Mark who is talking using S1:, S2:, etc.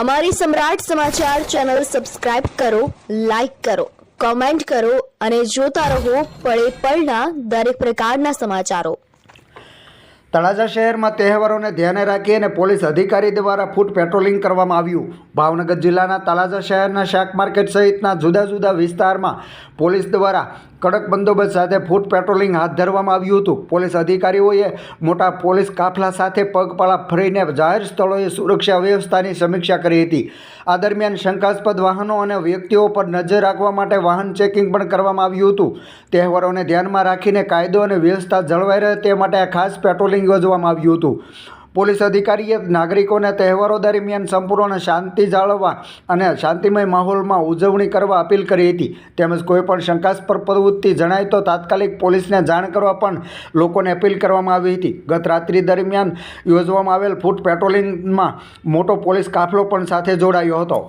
S1: અમારી સમ્રાટ સમાચાર ચેનલ સબસ્ક્રાઇબ કરો, લાઈક કરો, કોમેન્ટ કરો અને જોતા રહો પળે પળના દરેક પ્રકારના સમાચારો।
S2: તળાજા શહેરમાં તહેવારોને ધ્યાને રાખી અને પોલીસ અધિકારી દ્વારા ફૂટ પેટ્રોલિંગ કરવામાં આવ્યું। ભાવનગર જિલ્લાના તળાજા શહેરના શાક માર્કેટ સહિતના જુદા જુદા વિસ્તારમાં પોલીસ દ્વારા કડક બંદોબસ્ત સાથે ફૂટ પેટ્રોલિંગ હાથ ધરવામાં આવ્યું હતું। પોલીસ અધિકારીઓએ મોટા પોલીસ કાફલા સાથે પગપાળા ફરીને જાહેર સ્થળોએ સુરક્ષા વ્યવસ્થાની સમીક્ષા કરી હતી। આ દરમિયાન શંકાસ્પદ વાહનો અને વ્યક્તિઓ પર નજર રાખવા માટે વાહન ચેકિંગ પણ કરવામાં આવ્યું હતું। તહેવારોને ધ્યાનમાં રાખીને કાયદો અને વ્યવસ્થા જળવાઈ રહે તે માટે ખાસ પેટ્રોલિંગ યોજવામાં આવ્યું હતું। પોલીસ અધિકારીએ નાગરિકોને તહેવારો દરમિયાન સંપૂર્ણ શાંતિ જાળવવા અને શાંતિમય માહોલમાં ઉજવણી કરવા અપીલ કરી હતી। તેમજ કોઈપણ શંકાસ્પદ પ્રવૃત્તિ જણાય તો તાત્કાલિક પોલીસને જાણ કરવા પણ લોકોને અપીલ કરવામાં આવી હતી। ગત રાત્રિ દરમિયાન યોજવામાં આવેલ ફૂટ પેટ્રોલિંગમાં મોટો પોલીસ કાફલો પણ સાથે જોડાયો હતો।